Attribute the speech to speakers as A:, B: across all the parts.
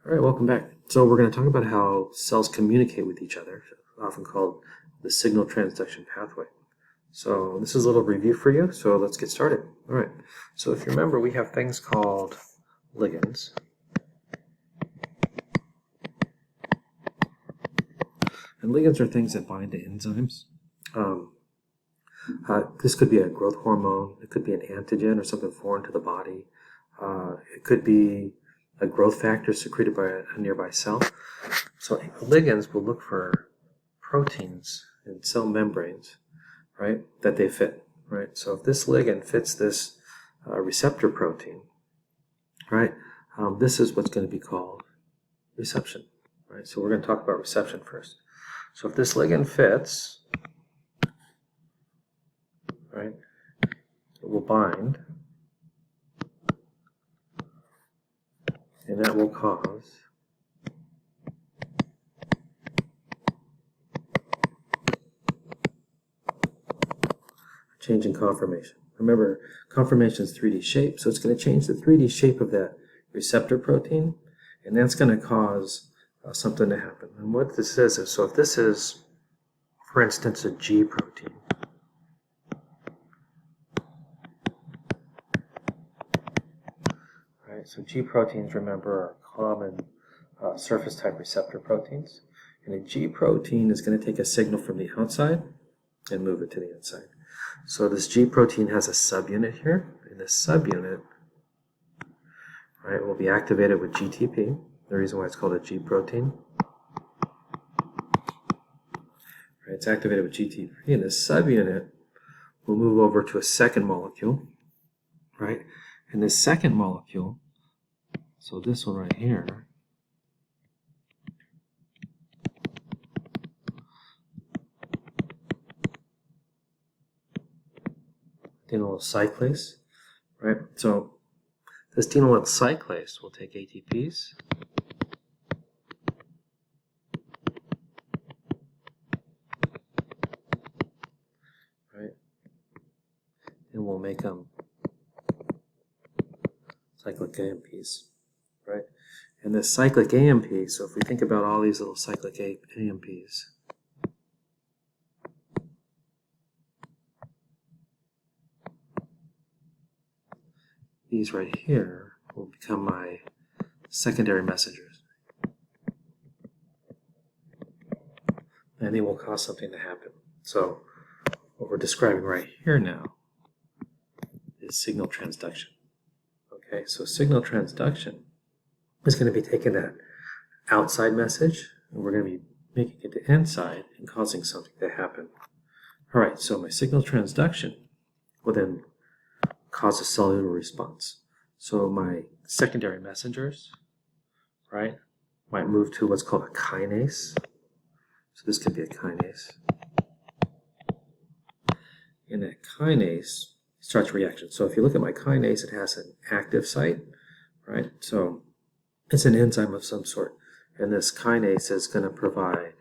A: All right, welcome back. So we're going to talk about how cells communicate with each other, often called the signal transduction pathway. So this is a little review for you, so let's get started. All right, so if you remember, we have things called ligands. And ligands are things that bind to enzymes. This could be a growth hormone, it could be an antigen or something foreign to the body. It could be a growth factor secreted by a nearby cell. So ligands will look for proteins in cell membranes, right, that they fit, right? So if this ligand fits this receptor protein, right, this is what's going to be called reception, right? So we're going to talk about reception first. So if this ligand fits, right, it will bind, and that will cause a change in conformation. Remember, conformation is 3D shape, so it's going to change the 3D shape of that receptor protein, and that's going to cause something to happen. And what this is, so if this is, for instance, a G protein, right? So G proteins, remember, are common surface type receptor proteins. And a G protein is going to take a signal from the outside and move it to the inside. So this G protein has a subunit here, and this subunit, right, will be activated with GTP. The reason why it's called a G protein, right, it's activated with GTP, and this subunit will move over to a second molecule, right, and this second molecule, so this one right here, adenylyl cyclase, right? So this adenylyl cyclase will take ATPs, right? And we'll make them cyclic AMPs, right? And this cyclic AMP, so if we think about all these little cyclic AMPs, these right here will become my secondary messengers. And they will cause something to happen. So what we're describing right here now is signal transduction. Okay, so signal transduction is going to be taking that outside message, and we're going to be making it to inside and causing something to happen. All right, so my signal transduction will then cause a cellular response. So my secondary messengers, right, might move to what's called a kinase. So this could be a kinase. And that kinase starts reaction. So if you look at my kinase, it has an active site, right? So it's an enzyme of some sort. And this kinase is going to provide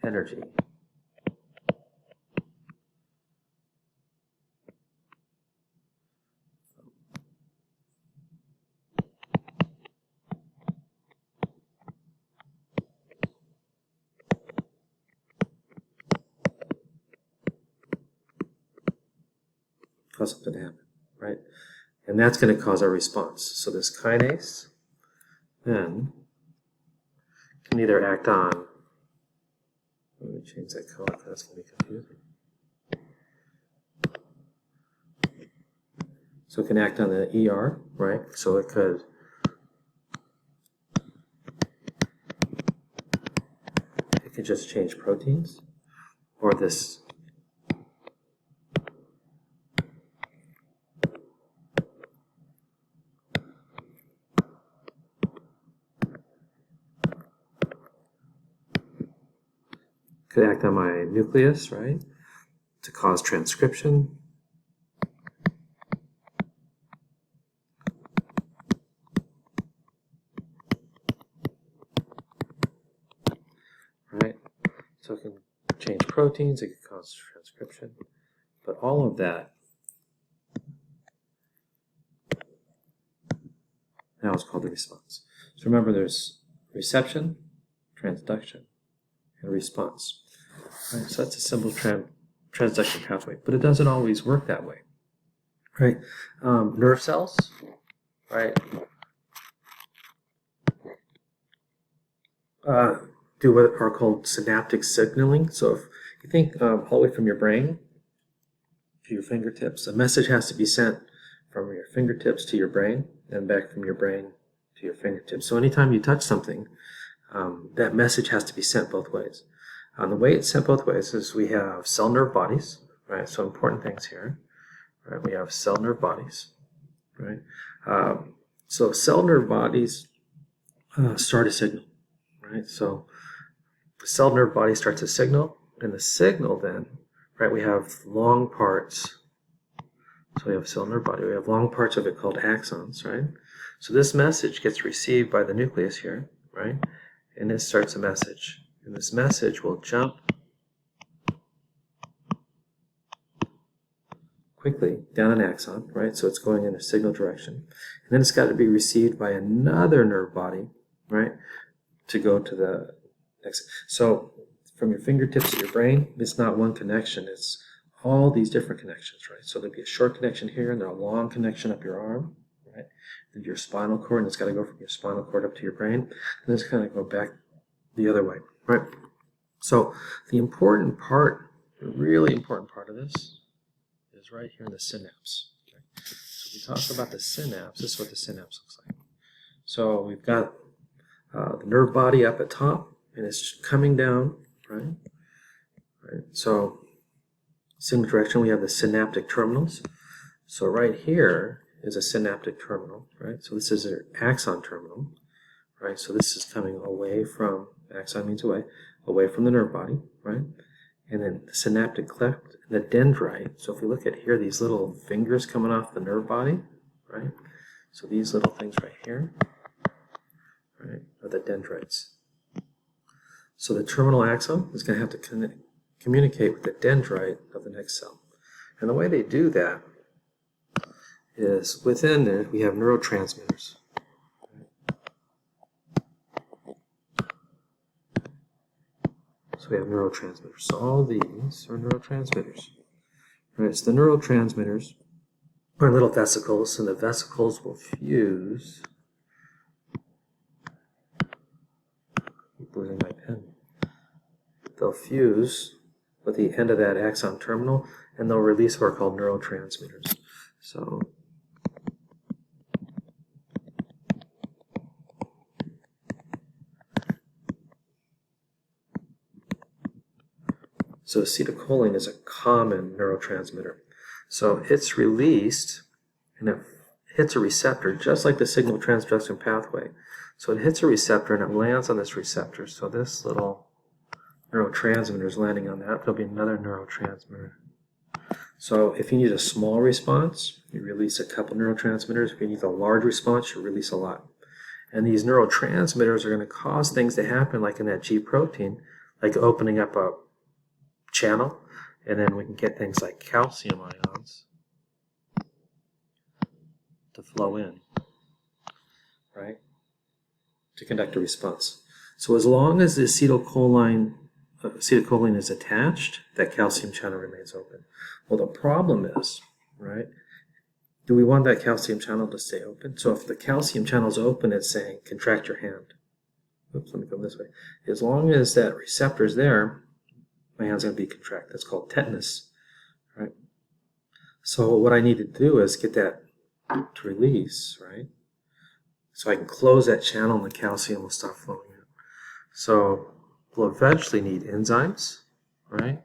A: energy. Cause something to happen, right? And that's going to cause our response. So this kinase then can either act on, let me change that color because that's going to be confusing. So it can act on the ER, right? So it could just change proteins, or this could act on my nucleus, right, to cause transcription. Right, so it can change proteins, it can cause transcription, but all of that now now is called the response. So remember, there's reception, transduction, and response. Right? So that's a simple transduction pathway, but it doesn't always work that way. Right? Nerve cells, right, do what are called synaptic signaling. So if you think all the way from your brain to your fingertips, a message has to be sent from your fingertips to your brain and back from your brain to your fingertips. So anytime you touch something, that message has to be sent both ways. The way it's sent both ways is we have cell nerve bodies, right? So important things here, right? We have cell nerve bodies, right? So cell nerve bodies start a signal, right? So the cell nerve body starts a signal, and the signal then, right, we have long parts. So we have a cell nerve body. We have long parts of it called axons, right? So this message gets received by the nucleus here, right? And this starts a message. And this message will jump quickly down an axon, right? So it's going in a signal direction. And then it's got to be received by another nerve body, right, to go to the next. So from your fingertips to your brain, it's not one connection. It's all these different connections, right? So there'll be a short connection here, and there's a long connection up your arm, right? Then your spinal cord, and it's got to go from your spinal cord up to your brain, and then it's going to go back the other way, right? So the important part, the really important part of this is right here in the synapse. Okay? So if we talk about the synapse, this is what the synapse looks like. So we've got the nerve body up at top, and it's just coming down, right? So signal direction, we have the synaptic terminals. So right here is a synaptic terminal, right? So this is an axon terminal, right? So this is coming away from, axon means away from the nerve body, right? And then the synaptic cleft, the dendrite. So if we look at here, these little fingers coming off the nerve body, right? So these little things right here, right, are the dendrites. So the terminal axon is going to have to communicate with the dendrite of the next cell. And the way they do that is within there we have neurotransmitters. So we have neurotransmitters. So all these are neurotransmitters. Right, so the neurotransmitters are little vesicles, and the vesicles will fuse. Keep losing my pen. They'll fuse with the end of that axon terminal, and they'll release what are called neurotransmitters. So acetylcholine is a common neurotransmitter. So it's released, and it hits a receptor, just like the signal transduction pathway. So it hits a receptor, and it lands on this receptor. So this little neurotransmitter is landing on that. There'll be another neurotransmitter. So if you need a small response, you release a couple neurotransmitters. If you need a large response, you release a lot. And these neurotransmitters are going to cause things to happen, like in that G protein, like opening up a channel, and then we can get things like calcium ions to flow in, right, to conduct a response. So as long as the acetylcholine is attached, that calcium channel remains open. Well, the problem is, right, do we want that calcium channel to stay open? So if the calcium channel is open, it's saying contract your hand. Oops, let me go this way. As long as that receptor is there, my hand's going to be contracted. That's called tetanus, right? So what I need to do is get that to release, right? So I can close that channel and the calcium will stop flowing in. So we'll eventually need enzymes, right,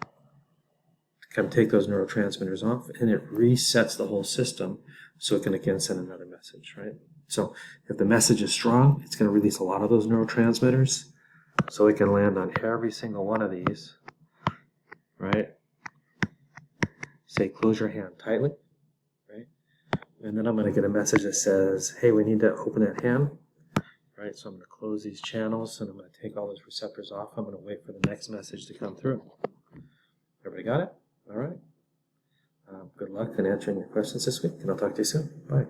A: to come take those neurotransmitters off, and it resets the whole system so it can again send another message, right? So if the message is strong, it's going to release a lot of those neurotransmitters, so it can land on every single one of these, right? Say, close your hand tightly, right? And then I'm going to get a message that says, hey, we need to open that hand, right? So I'm going to close these channels, and I'm going to take all those receptors off. I'm going to wait for the next message to come through. Everybody got it? All right. Good luck in answering your questions this week, and I'll talk to you soon. Bye.